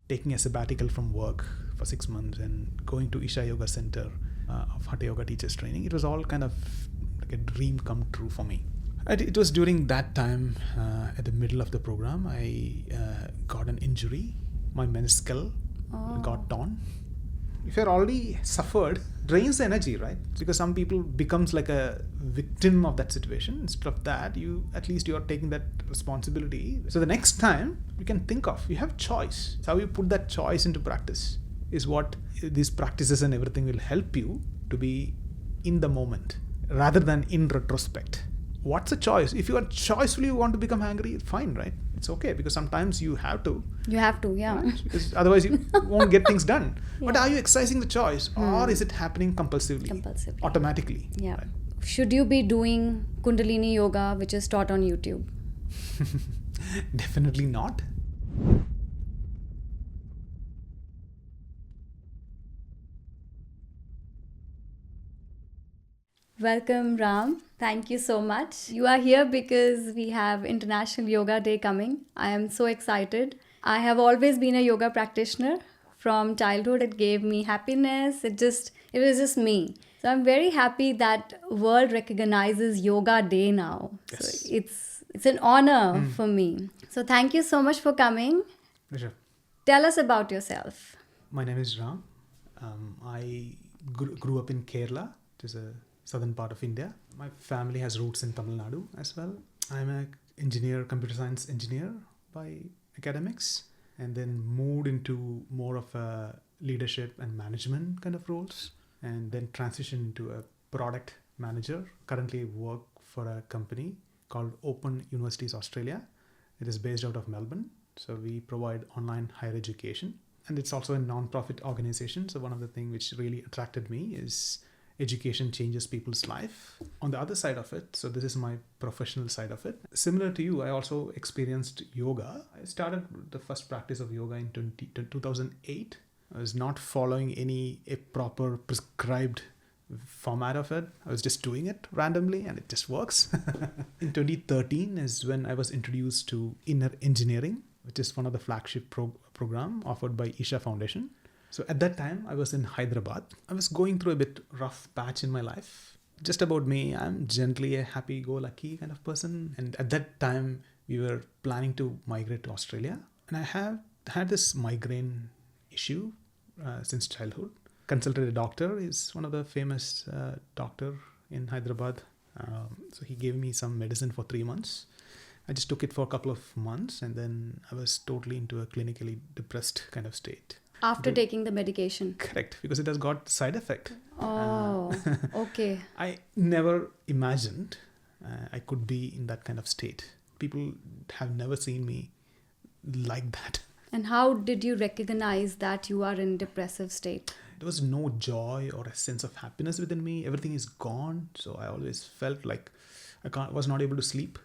taking a sabbatical from work for 6 months and going to Isha Yoga Center of Hatha Yoga teachers training. It was all kind of like a dream come true for me. It was during that time, at the middle of the program, I got an injury. My meniscal got torn. If you're already suffered, drains the energy, right? Because some people becomes like a victim of that situation. Instead of that, you are taking that responsibility. So the next time you can think of, you have choice. So how you put that choice into practice is what these practices and everything will help you to be in the moment rather than in retrospect. What's the choice? If you are choicefully want to become angry, fine, right? It's okay, because sometimes you have to. You have to, yeah. Right? Because otherwise you won't get things done. Yeah. But are you exercising the choice or is it happening compulsively? Automatically? Yeah. Right? Should you be doing Kundalini yoga, which is taught on YouTube? Definitely not. Welcome, Ram. Thank you so much. You are here because we have International Yoga Day coming. I am so excited. I have always been a yoga practitioner. From childhood, it gave me happiness. It was just me. So I'm very happy that world recognizes Yoga Day now. Yes. So it's an honor for me. So thank you so much for coming. Pleasure. Tell us about yourself. My name is Ram. I grew up in Kerala, which is a southern part of India. My family has roots in Tamil Nadu as well. I'm an engineer, computer science engineer by academics, and then moved into more of a leadership and management kind of roles, and then transitioned into a product manager. Currently work for a company called Open Universities Australia. It is based out of Melbourne. So we provide online higher education, and it's also a non-profit organization. So one of the things which really attracted me is education changes people's life. On the other side of it, so this is my professional side of it. Similar to you, I also experienced yoga. I started the first practice of yoga in 2008. I was not following a proper prescribed format of it. I was just doing it randomly and it just works. In 2013 is when I was introduced to inner engineering, which is one of the flagship program offered by Isha Foundation. So at that time, I was in Hyderabad. I was going through a bit rough patch in my life. Just about me, I'm generally a happy-go-lucky kind of person. And at that time, we were planning to migrate to Australia. And I have had this migraine issue since childhood. Consulted a doctor. He's one of the famous doctor in Hyderabad. So he gave me some medicine for 3 months. I just took it for a couple of months, and then I was totally into a clinically depressed kind of state. After taking the medication? Correct, because it has got side effect. Oh, okay. I never imagined I could be in that kind of state. People have never seen me like that. And how did you recognize that you are in depressive state? There was no joy or a sense of happiness within me. Everything is gone. So I always felt like I was not able to sleep.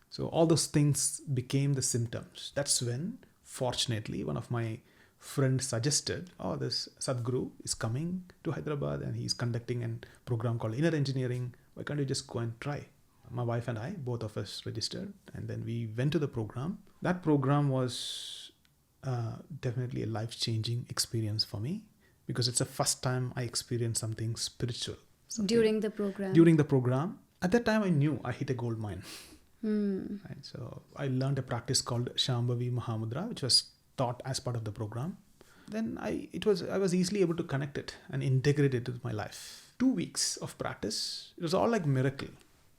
So all those things became the symptoms. That's when, fortunately, one of my friends suggested, this Sadhguru is coming to Hyderabad and he's conducting a program called Inner Engineering. Why can't you just go and try? My wife and I, both of us registered, and then we went to the program. That program was definitely a life-changing experience for me, because it's the first time I experienced something spiritual. During the program? During the program. At that time, I knew I hit a gold mine. Right? So I learned a practice called Shambhavi Mahamudra, which was taught as part of the program. Then I was easily able to connect it and integrate it with my life. 2 weeks of practice, it was all like miracle.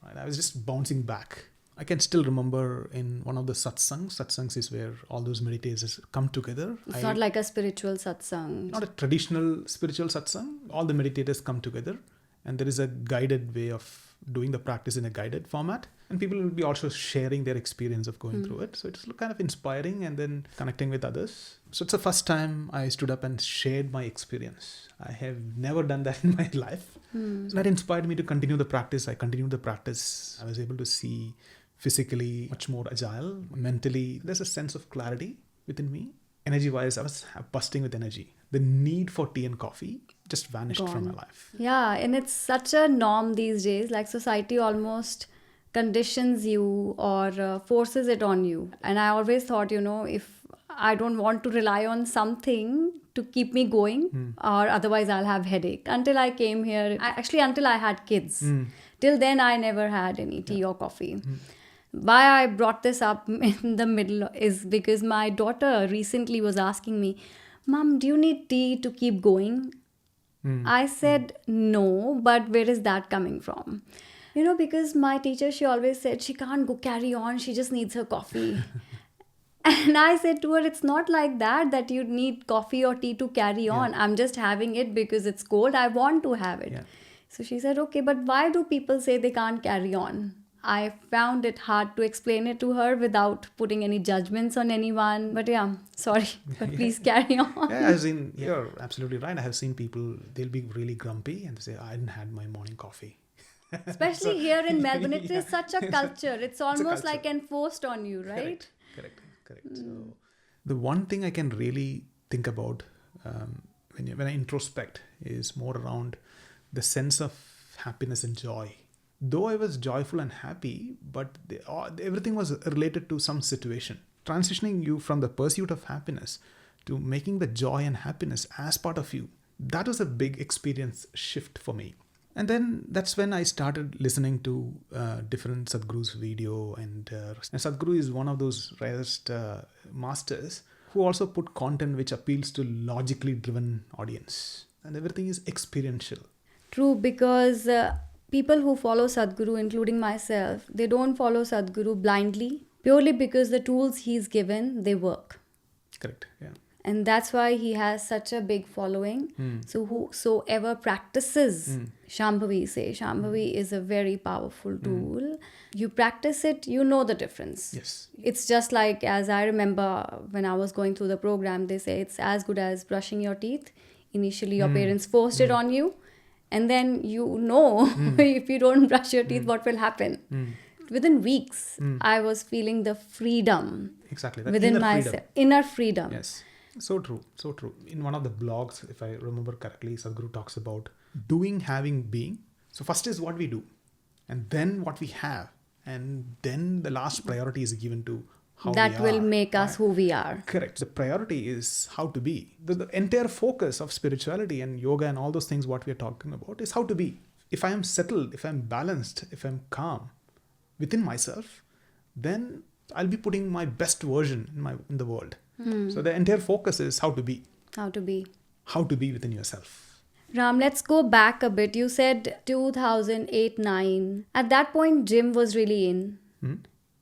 Right? I was just bouncing back. I can still remember in one of the satsangs. Satsangs is where all those meditators come together. It's not like a spiritual satsang. Not a traditional spiritual satsang. All the meditators come together, and there is a guided way of doing the practice in a guided format. And people will be also sharing their experience of going through it. So it's kind of inspiring and then connecting with others. So it's the first time I stood up and shared my experience. I have never done that in my life. So that inspired me to continue the practice. I continued the practice. I was able to see physically much more agile. Mentally, there's a sense of clarity within me. Energy-wise, I was busting with energy. The need for tea and coffee just vanished from my life. Yeah, and it's such a norm these days. Like society almost conditions you or forces it on you. And I always thought, if I don't want to rely on something to keep me going, or otherwise I'll have headache. Until I came here, until I had kids. Till then, I never had any tea or coffee. Why I brought this up in the middle is because my daughter recently was asking me, Mom, do you need tea to keep going? I said, no, but where is that coming from? Because my teacher, she always said she can't go carry on, she just needs her coffee. And I said to her, it's not like that you need coffee or tea to carry on. I'm just having it because it's cold. I want to have it. Yeah. So she said, okay, but why do people say they can't carry on? I found it hard to explain it to her without putting any judgments on anyone. But yeah, sorry, but please carry on. Yeah, you're absolutely right. I have seen people, they'll be really grumpy and they say, I didn't had my morning coffee. Especially here in Melbourne, it is such a culture. It's almost like enforced on you, right? Correct. So the one thing I can really think about when I introspect is more around the sense of happiness and joy. Though I was joyful and happy, but everything was related to some situation. Transitioning you from the pursuit of happiness to making the joy and happiness as part of you. That was a big experience shift for me. And then that's when I started listening to different Sadhguru's video. And Sadhguru is one of those rarest masters who also put content which appeals to logically driven audience. And everything is experiential. True, because people who follow Sadhguru, including myself, they don't follow Sadhguru blindly, purely because the tools he's given, they work. Correct, yeah. And that's why he has such a big following. So whosoever practices Shambhavi is a very powerful tool. You practice it, you know the difference. Yes. It's just like, as I remember when I was going through the program, they say it's as good as brushing your teeth. Initially, your parents forced it on you. And then if you don't brush your teeth, what will happen? Within weeks, I was feeling the freedom. Exactly. Within myself. Inner freedom. Yes. So true. In one of the blogs, if I remember correctly, Sadhguru talks about doing, having, being. So first is what we do, and then what we have, and then the last priority is given to how that we are. Will make us who we are. Correct. The priority is how to be. The entire focus of spirituality and yoga and all those things what we are talking about is how to be. If I am settled, if I'm balanced, if I'm calm within myself, then I'll be putting my best version in the world. So the entire focus is how to be. How to be within yourself. Ram, let's go back a bit. You said 2008-9. At that point, gym was really in.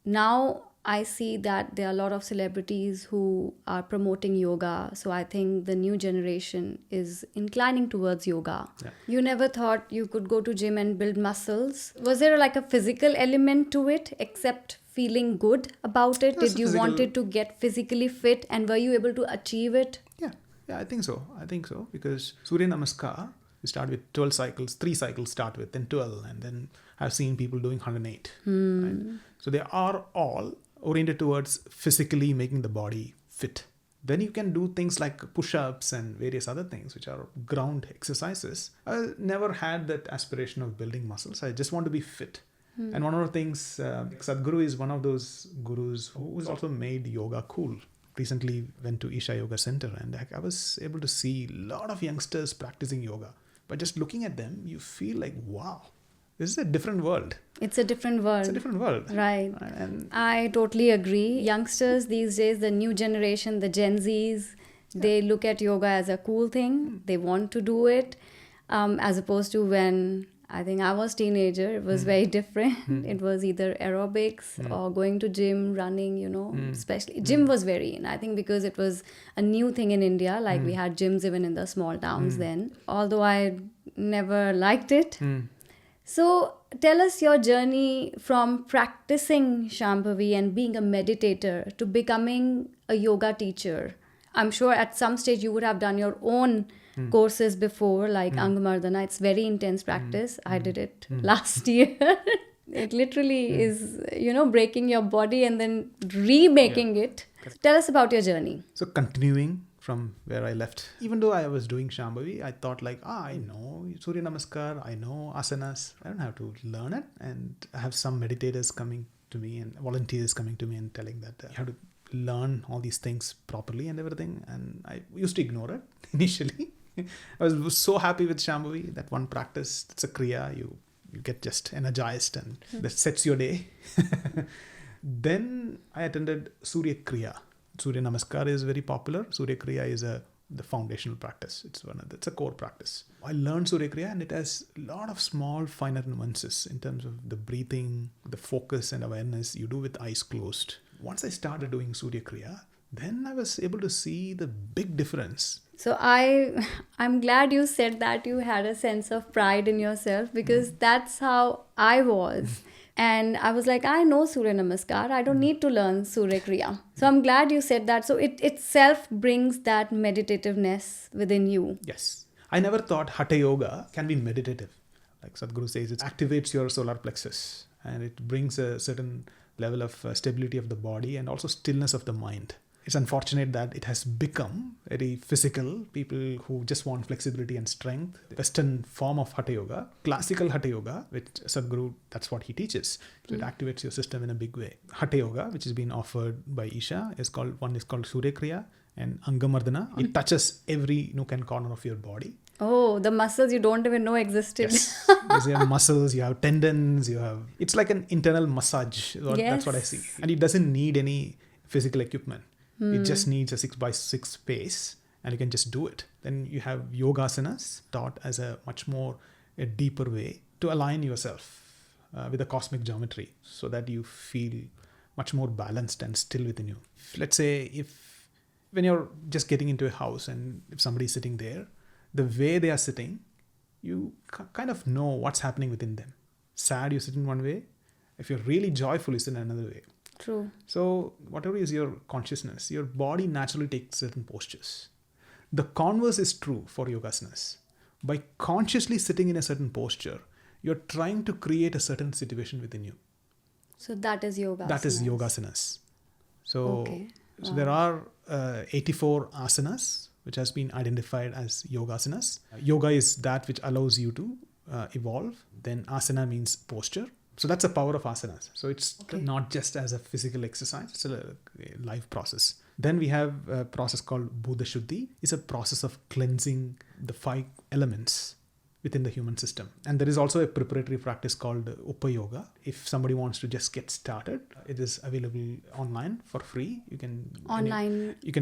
Now I see that there are a lot of celebrities who are promoting yoga. So I think the new generation is inclining towards yoga. Yeah. You never thought you could go to gym and build muscles. Was there like a physical element to it, except feeling good about it? Did you wanted to get physically fit, and were you able to achieve it? Yeah, I think so. Because Surya Namaskar, you start with 12 cycles, 3 cycles start with, then 12, and then I've seen people doing 108. Right? So they are all oriented towards physically making the body fit. Then you can do things like push-ups and various other things, which are ground exercises. I never had that aspiration of building muscles. I just want to be fit. And one of the things, Sadhguru is one of those gurus who's also made yoga cool. Recently went to Isha Yoga Center, and I was able to see a lot of youngsters practicing yoga. But just looking at them, you feel like, wow, this is a different world. It's a different world. Right. And I totally agree. Youngsters these days, the new generation, the Gen Zs, they look at yoga as a cool thing. They want to do it, as opposed to when I think I was teenager, it was very different. It was either aerobics or going to gym, running, especially. Gym was very in, I think, because it was a new thing in India. Like we had gyms even in the small towns then, although I never liked it. So tell us your journey from practicing Shambhavi and being a meditator to becoming a yoga teacher. I'm sure at some stage you would have done your own courses before, like Angamardana. It's very intense practice. I did it last year. It literally is, breaking your body and then remaking it. Tell us about your journey. So continuing from where I left, even though I was doing Shambhavi, I thought like, I know Surya Namaskar, I know asanas. I don't have to learn it. And I have some meditators coming to me and volunteers coming to me and telling that you have to learn all these things properly and everything. And I used to ignore it initially. I was so happy with Shambhavi, that one practice, it's a kriya, you get just energized and that sets your day. Then I attended Surya Kriya. Surya Namaskar is very popular. Surya Kriya is the foundational practice. It's a core practice. I learned Surya Kriya and it has a lot of small finer nuances in terms of the breathing, the focus and awareness you do with eyes closed. Once I started doing Surya Kriya, then I was able to see the big difference. So I'm glad you said that you had a sense of pride in yourself, because that's how I was. And I was like, I know Surya Namaskar. I don't need to learn Surya Kriya. So I'm glad you said that. So it itself brings that meditativeness within you. Yes. I never thought Hatha Yoga can be meditative. Like Sadhguru says, it activates your solar plexus and it brings a certain level of stability of the body and also stillness of the mind. It's unfortunate that it has become very physical. People who just want flexibility and strength. The Western form of Hatha Yoga, classical Hatha Yoga, which Sadhguru, that's what he teaches. So it activates your system in a big way. Hatha Yoga, which is being offered by Isha, one is called Surya Kriya and Angamardana. It touches every nook and corner of your body. Oh, the muscles you don't even know existed. Yes. You have muscles, you have tendons, it's like an internal massage. That's what I see. And it doesn't need any physical equipment. It just needs a 6x6 space and you can just do it. Then you have yogasanas taught as a deeper way to align yourself with the cosmic geometry so that you feel much more balanced and still within you. Let's say when you're just getting into a house and if somebody's sitting there, the way they are sitting, you kind of know what's happening within them. Sad, you sit in one way. If you're really joyful, you sit in another way. True. So whatever is your consciousness, your body naturally takes certain postures. The converse is true for yogasanas. By consciously sitting in a certain posture, you're trying to create a certain situation within you. So that is yogasanas. That is yogasanas. So, okay. So there are 84 asanas, which has been identified as yogasanas. Yoga is that which allows you to evolve. Then asana means posture. So that's the power of asanas. So it's not just as a physical exercise, it's a life process. Then we have a process called Buddha Shuddhi. It's a process of cleansing the 5 elements within the human system. And there is also a preparatory practice called Upayoga. If somebody wants to just get started, it is available online for free. You can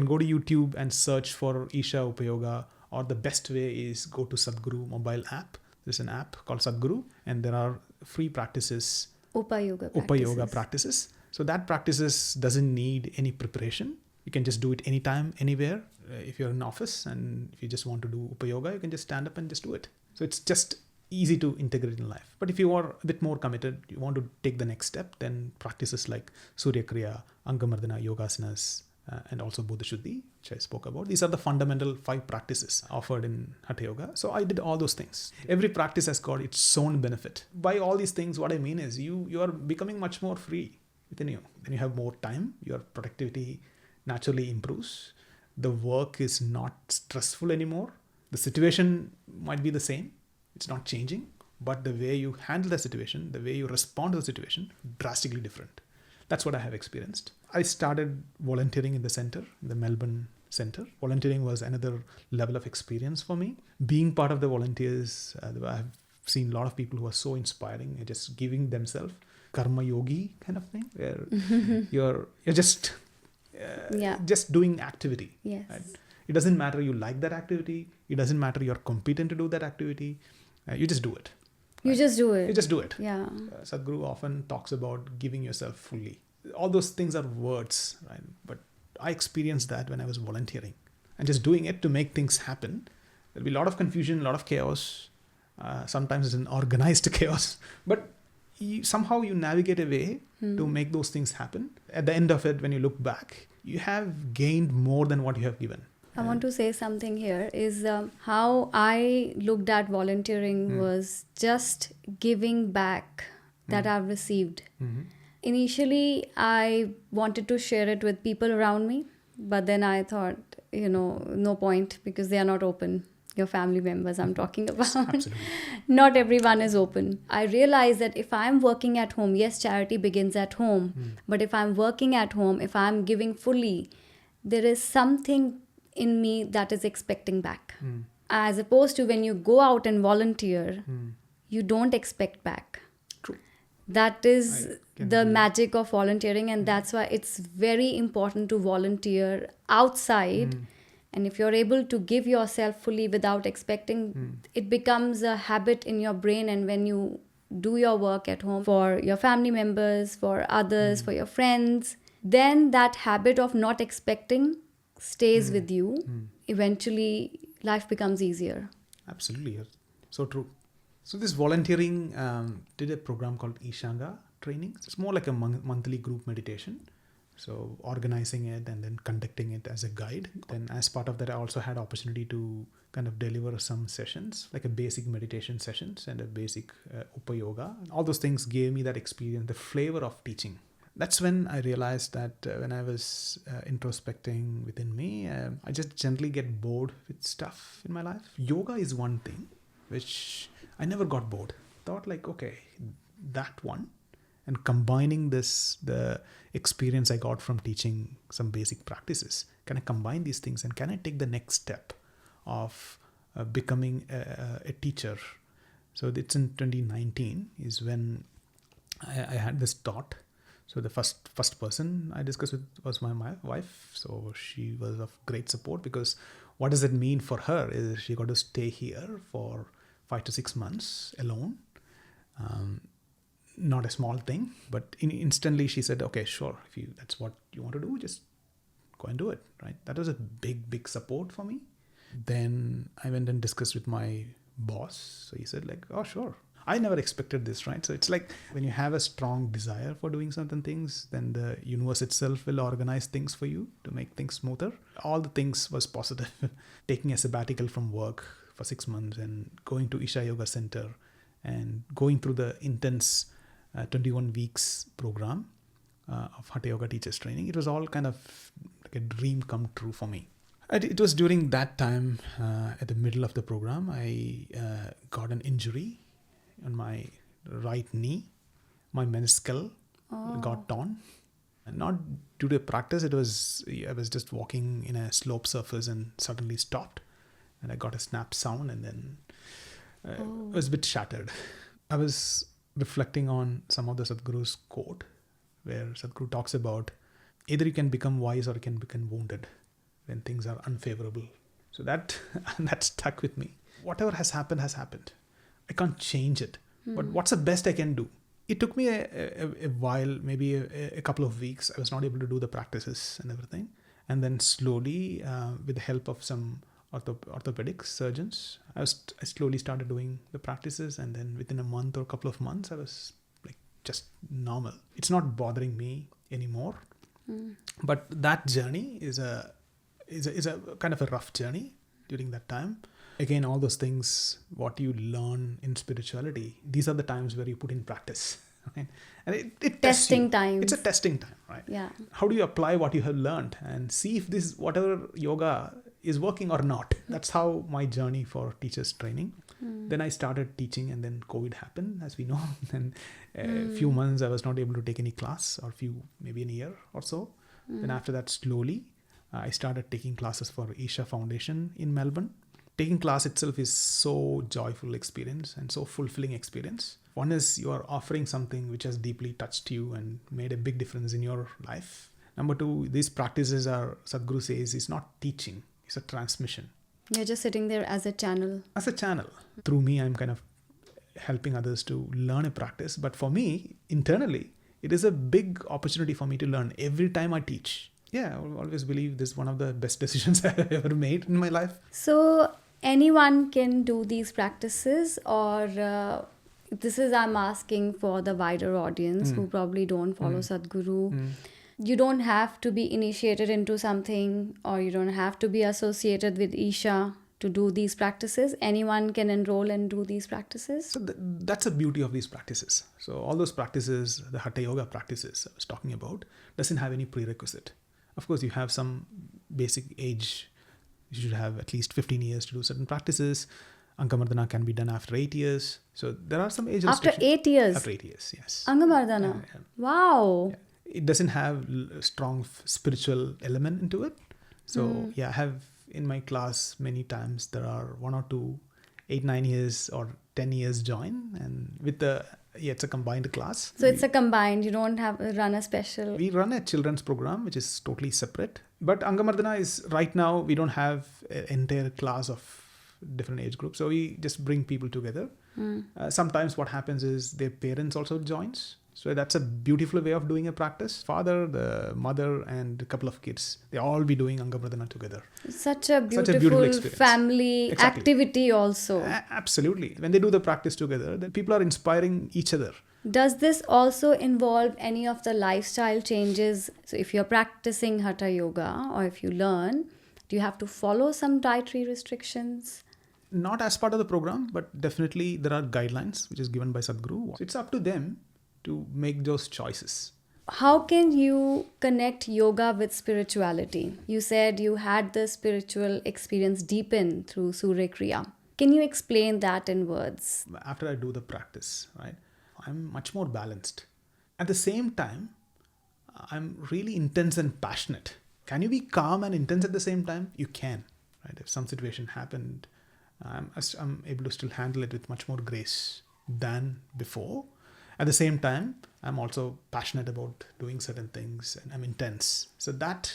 go to YouTube and search for Isha Upayoga, or the best way is go to Sadhguru mobile app. There's an app called Sadhguru and there are free practices. Upayoga practices. So that practices doesn't need any preparation. You can just do it anytime, anywhere. If you're in office and if you just want to do Upayoga, you can just stand up and just do it. So it's just easy to integrate in life. But if you are a bit more committed, you want to take the next step, then practices like Surya Kriya, Angamardana, Yogasanas, and also Buddha Shuddhi, which I spoke about. These are the fundamental 5 practices offered in Hatha Yoga. So I did all those things. Every practice has got its own benefit. By all these things, what I mean is you are becoming much more free within you. Then you have more time, your productivity naturally improves. The work is not stressful anymore. The situation might be the same. It's not changing. But the way you handle the situation, the way you respond to the situation, drastically different. That's what I have experienced. I started volunteering in the center, the Melbourne Center. Volunteering was another level of experience for me. Being part of the volunteers, I've seen a lot of people who are so inspiring, just giving themselves karma yogi kind of thing, where you're just doing activity. Yes. Right? It doesn't matter you like that activity. It doesn't matter you're competent to do that activity. You just do it. You just do it. You just do it. Yeah. Sadhguru often talks about giving yourself fully. All those things are words, right? But I experienced that when I was volunteering and just doing it to make things happen. There'll be a lot of confusion, a lot of chaos. Sometimes it's an organized chaos, but somehow you navigate a way to make those things happen. At the end of it, when you look back, you have gained more than what you have given. I want to say something here is how I looked at volunteering was just giving back that I've received. Mm-hmm. Initially, I wanted to share it with people around me, but then I thought, no point because they are not open. your family members I'm talking about. Absolutely. Not everyone is open. I realize that if I'm working at home, yes, charity begins at home. But if I'm working at home, if I'm giving fully, there is something in me that is expecting back. As opposed to when you go out and volunteer, you don't expect back. True. That is I can the agree. magic of volunteering, and that's why it's very important to volunteer outside. And if you're able to give yourself fully without expecting, it becomes a habit in your brain. And when you do your work at home for your family members, for others, for your friends, then that habit of not expecting stays with you. Eventually, life becomes easier. Absolutely. Yes. So true. So this volunteering did a program called Ishanga training. It's more like a monthly group meditation. So organizing it and then conducting it as a guide. Then as part of that, I also had opportunity to kind of deliver some sessions, like a basic meditation sessions and a basic Upa Yoga. All those things gave me that experience, the flavor of teaching. That's when I realized that when I was introspecting within me, I just generally get bored with stuff in my life. Yoga is one thing which I never got bored. Thought like, okay, that one. And combining this, the experience I got from teaching some basic practices, can I combine these things and can I take the next step of becoming a teacher? So it's in 2019 is when I had this thought. So the first person I discussed with was my wife. So she was of great support, because what does it mean for her is she got to stay here for 5 to 6 months alone. Not a small thing, but instantly she said, okay, sure, if that's what you want to do, just go and do it, right? That was a big support for me. Then I went and discussed with my boss. So he said like, oh, sure. I never expected this, right? So it's like when you have a strong desire for doing certain things, then the universe itself will organize things for you to make things smoother. All the things was positive. Taking a sabbatical from work for 6 months and going to Isha Yoga Center and going through the intense 21 weeks program of Hatha Yoga teachers training. It was all kind of like a dream come true for me. It was during that time, at the middle of the program, I got an injury on my right knee. My meniscal got torn. And not due to practice, I was just walking in a slope surface and suddenly stopped. And I got a snap sound and then I was a bit shattered. I was reflecting on some of the Sadhguru's quote, where Sadhguru talks about either you can become wise or you can become wounded when things are unfavorable. So that stuck with me. Whatever has happened has happened. I can't change it. But what's the best I can do? It took me a while, maybe a couple of weeks. I was not able to do the practices and everything. And then slowly, with the help of some orthopedic surgeons, I slowly started doing the practices, and then within a month or a couple of months I was like just normal. It's not bothering me anymore. But that journey is a kind of a rough journey during that time. Again, all those things, what you learn in spirituality, these are the times where you put in practice. Right? And it tests you. Time. It's a testing time, right? Yeah. How do you apply what you have learned and see if this whatever yoga is working or not? That's how my journey for teachers training. Then I started teaching, and then COVID happened, as we know. And a few months I was not able to take any class, or maybe a year or so. Then after that, slowly I started taking classes for Isha Foundation in Melbourne. Taking class itself is so joyful experience and so fulfilling experience. One is you are offering something which has deeply touched you and made a big difference in your life. Number two, these practices are, Sadhguru says, is not teaching, it's a transmission. You're just sitting there as a channel. As a channel. Through me, I'm kind of helping others to learn a practice. But for me, internally, it is a big opportunity for me to learn every time I teach. Yeah, I always believe this is one of the best decisions I've ever made in my life. So anyone can do these practices, or I'm asking for the wider audience who probably don't follow Sadhguru. You don't have to be initiated into something, or you don't have to be associated with Isha to do these practices. Anyone can enroll and do these practices. So that's the beauty of these practices. So all those practices, the Hatha Yoga practices I was talking about, doesn't have any prerequisite. Of course, you have some basic age You should have at least 15 years to do certain practices. Angamardana can be done after 8 years. So there are some age After restrictions. 8 years? After 8 years, yes. Angamardana? Yeah. Wow. It doesn't have a strong spiritual element into it. So I have in my class many times there are 1 or 2, 8, 9 years or 10 years join, and with it's a combined class. So it's a combined, you don't have run a special. We run a children's program which is totally separate. But Angamardana is right now we don't have an entire class of different age groups. So we just bring people together. Sometimes what happens is their parents also joins. So that's a beautiful way of doing a practice. Father, the mother, and a couple of kids, they all be doing Angamardana together. Such a beautiful family activity also. Absolutely. When they do the practice together, then people are inspiring each other. Does this also involve any of the lifestyle changes? So if you're practicing Hatha Yoga or if you learn, do you have to follow some dietary restrictions? Not as part of the program, but definitely there are guidelines which is given by Sadhguru. So it's up to them to make those choices. How can you connect yoga with spirituality? You said you had the spiritual experience deepen through Surya Kriya. Can you explain that in words? After I do the practice, right, I'm much more balanced. At the same time, I'm really intense and passionate. Can you be calm and intense at the same time? You can. Right? If some situation happened, I'm able to still handle it with much more grace than before. At the same time, I'm also passionate about doing certain things and I'm intense. So that,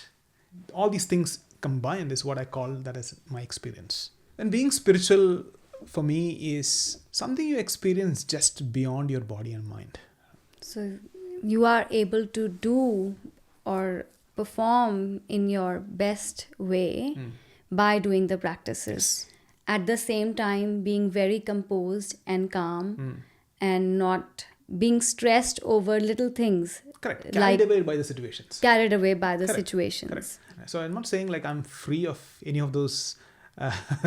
all these things combined is what I call that as my experience. And being spiritual for me is something you experience just beyond your body and mind. So you are able to do or perform in your best way by doing the practices. Yes. At the same time, being very composed and calm and not being stressed over little things. Correct. Carried away by the situations. Carried away by the Correct. situations. Correct. So I'm not saying like I'm free of any of those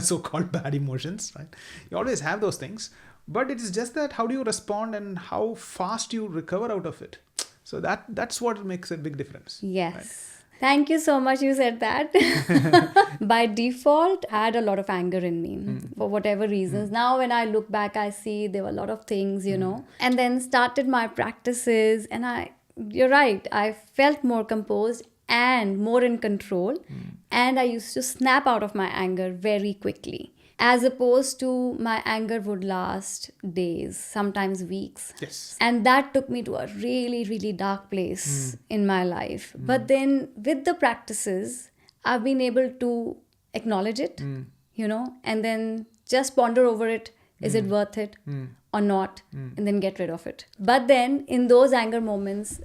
so-called bad emotions, right? You always have those things, but it is just that how do you respond and how fast you recover out of it. So that's what makes a big difference. Yes. Right? Thank you so much. You said that. By default, I had a lot of anger in me for whatever reasons. Now, when I look back, I see there were a lot of things, you know, and then started my practices. And you're right, I felt more composed and more in control. And I used to snap out of my anger very quickly. As opposed to my anger would last days, sometimes weeks. Yes. And that took me to a really, really dark place in my life. But then with the practices, I've been able to acknowledge it, you know, and then just ponder over it. Is it worth it or not? And then get rid of it. But then in those anger moments,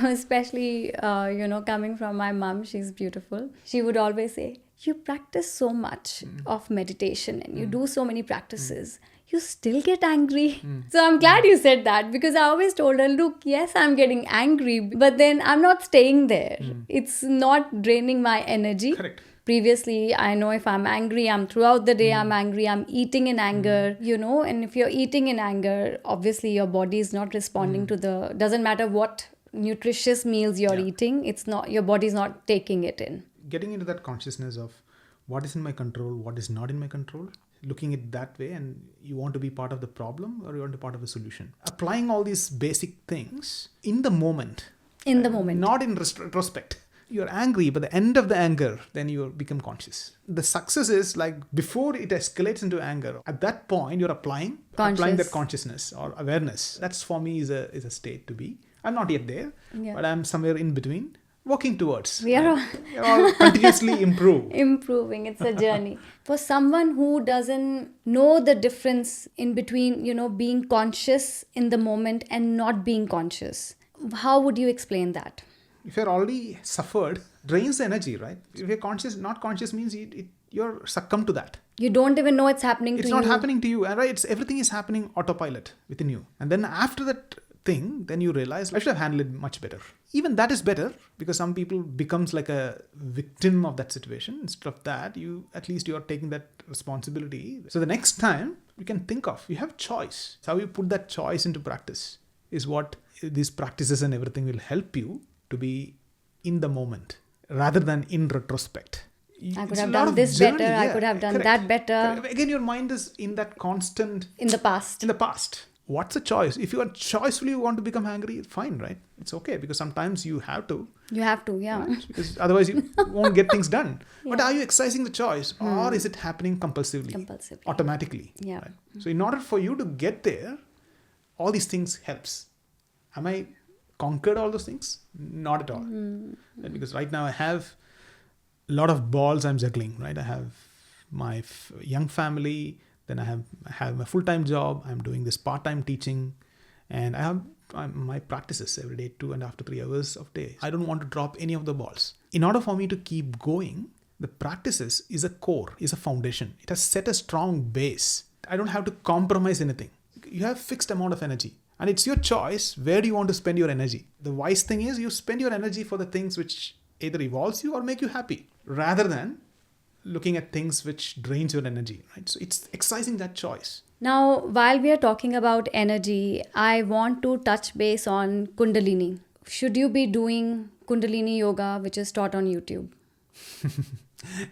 especially, you know, coming from my mom, she's beautiful. She would always say, you practice so much of meditation and you do so many practices. You still get angry. So I'm glad you said that because I always told her, look, yes, I'm getting angry, but then I'm not staying there. It's not draining my energy. Correct. Previously, I know if I'm angry, I'm throughout the day, I'm angry, I'm eating in anger, you know, and if you're eating in anger, obviously your body is not responding to doesn't matter what nutritious meals you're eating, it's not, your body's not taking it in. Getting into that consciousness of what is in my control, what is not in my control, looking at that way, and you want to be part of the problem or you want to be part of the solution. Applying all these basic things in the moment. In the moment. Not in retrospect. You're angry, but the end of the anger, then you become conscious. The success is like before it escalates into anger, at that point you're applying that consciousness or awareness. That's for me is a state to be. I'm not yet there, but I'm somewhere in between. Working towards. We are all continuously improving. It's a journey. For someone who doesn't know the difference in between, you know, being conscious in the moment and not being conscious, how would you explain that? If you're already suffered, drains the energy, right? If you're conscious, not conscious means you're succumbed to that. You don't even know it's happening to you. It's not happening to you, right? Everything is happening autopilot within you. And then after that thing, then you realize I should have handled it much better. Even that is better because some people becomes like a victim of that situation. Instead of that, at least you are taking that responsibility. So the next time you can think of, you have choice. How you put that choice into practice is what these practices and everything will help you to be in the moment rather than in retrospect. I could it's have a lot done of this journey, better. I yeah, could have done correct. that better. Correct. Again, your mind is in that constant In the past. in the past. What's a choice? If you are choicefully want to become angry, fine, right? It's okay, because sometimes you have to. You have to, yeah. Right? Because otherwise you won't get things done. But Yeah. are you exercising the choice, or is it happening compulsively, Compulsively. automatically? Yeah. Right? So in order for you to get there, all these things helps. Am I conquered all those things? Not at all. Right? Because right now I have a lot of balls I'm juggling. Right? I have my young family. Then I have a full-time job. I'm doing this part-time teaching, and I have my practices every day, 2.5 to 3 hours of day. I don't want to drop any of the balls. In order for me to keep going, the practices is a core, is a foundation. It has set a strong base. I don't have to compromise anything. You have fixed amount of energy, and it's your choice. Where do you want to spend your energy? The wise thing is you spend your energy for the things which either evolves you or make you happy, rather than looking at things which drains your energy, right? So it's exercising that choice. Now, while we are talking about energy, I want to touch base on Kundalini. Should you be doing Kundalini yoga, which is taught on YouTube?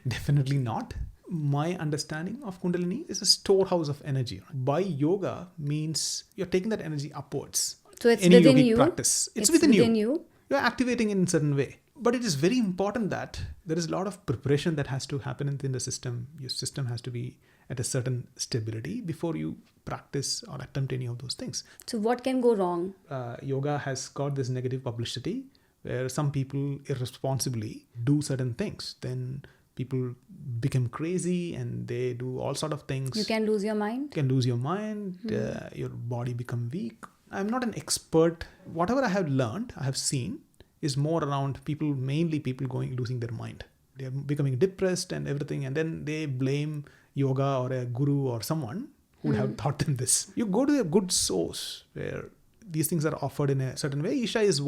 Definitely not. My understanding of Kundalini is a storehouse of energy. By yoga means you're taking that energy upwards. So it's Any within yogic you. practice. It's within you. you. You're activating in a certain way. But it is very important that there is a lot of preparation that has to happen within the system. Your system has to be at a certain stability before you practice or attempt any of those things. So what can go wrong? Yoga has got this negative publicity where some people irresponsibly do certain things. Then people become crazy and they do all sort of things. You can lose your mind. You can lose your mind, your body become weak. I'm not an expert. Whatever I have learned, I have seen, is more around mainly people losing their mind. They are becoming depressed and everything, and then they blame yoga or a guru or someone who would have taught them this. You go to a good source where these things are offered in a certain way. Isha is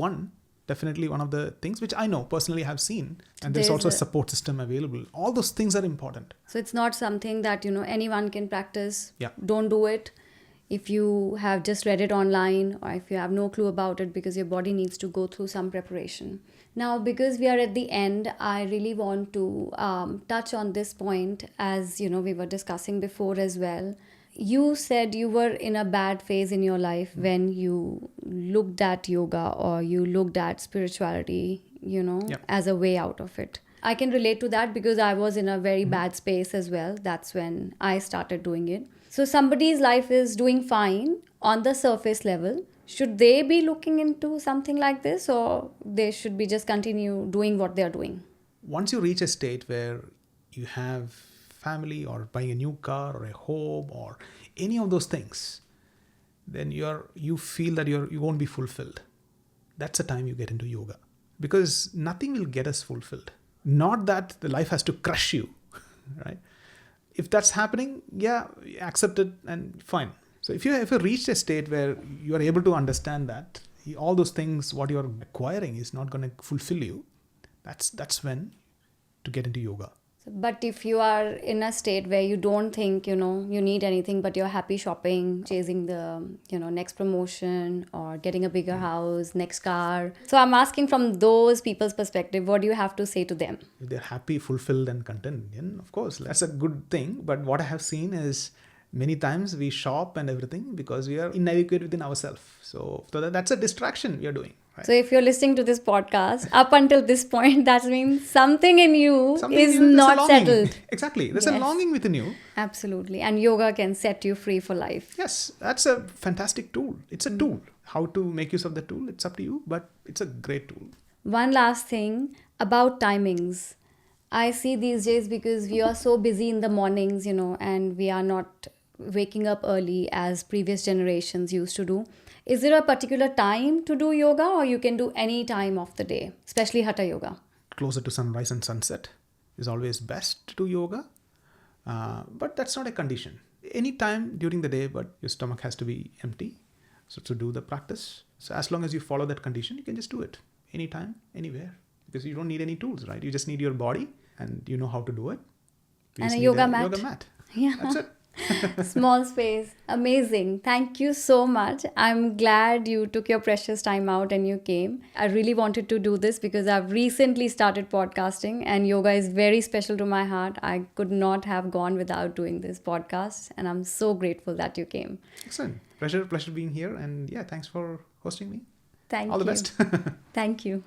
definitely one of the things which I know personally have seen, and there's also a support system available. All those things are important. So it's not something that anyone can practice. Yeah. Don't do it if you have just read it online, or if you have no clue about it, because your body needs to go through some preparation. Now, because we are at the end, I really want to touch on this point, as we were discussing before as well. You said you were in a bad phase in your life when you looked at yoga or you looked at spirituality, as a way out of it. I can relate to that because I was in a very bad space as well. That's when I started doing it. So somebody's life is doing fine on the surface level. Should they be looking into something like this, or they should be just continue doing what they're doing? Once you reach a state where you have family or buying a new car or a home or any of those things, then you feel that you won't be fulfilled. That's the time you get into yoga, because nothing will get us fulfilled. Not that the life has to crush you, right? If that's happening, accept it and fine. So if you reach a state where you are able to understand that all those things, what you're acquiring is not going to fulfill you, that's when to get into yoga. But if you are in a state where you don't think, you need anything, but you're happy shopping, chasing the, next promotion or getting a bigger house, next car. So I'm asking from those people's perspective, what do you have to say to them? If they're happy, fulfilled and content, then of course, that's a good thing. But what I have seen is many times we shop and everything because we are inadequate within ourselves. So that's a distraction we are doing. Right? So if you're listening to this podcast, up until this point, that means something in you is not settled. Exactly. There's a longing within you. Absolutely. And yoga can set you free for life. Yes, that's a fantastic tool. It's a tool. How to make use of the tool, it's up to you, but it's a great tool. One last thing about timings. I see these days, because we are so busy in the mornings, and we are not waking up early as previous generations used to do. Is there a particular time to do yoga, or you can do any time of the day, especially Hatha Yoga? Closer to sunrise and sunset is always best to do yoga. But that's not a condition. Any time during the day, but your stomach has to be empty. So to do the practice. So as long as you follow that condition, you can just do it. Anytime, anywhere. Because you don't need any tools, right? You just need your body and you know how to do it. And a yoga mat. Yoga mat. Yeah. That's it. Small space. Amazing. Thank you so much. I'm glad you took your precious time out and you came. I really wanted to do this because I've recently started podcasting and yoga is very special to my heart. I could not have gone without doing this podcast, and I'm so grateful that you came. Excellent. Pleasure being here. And yeah, thanks for hosting me. Thank All you. the best. Thank you.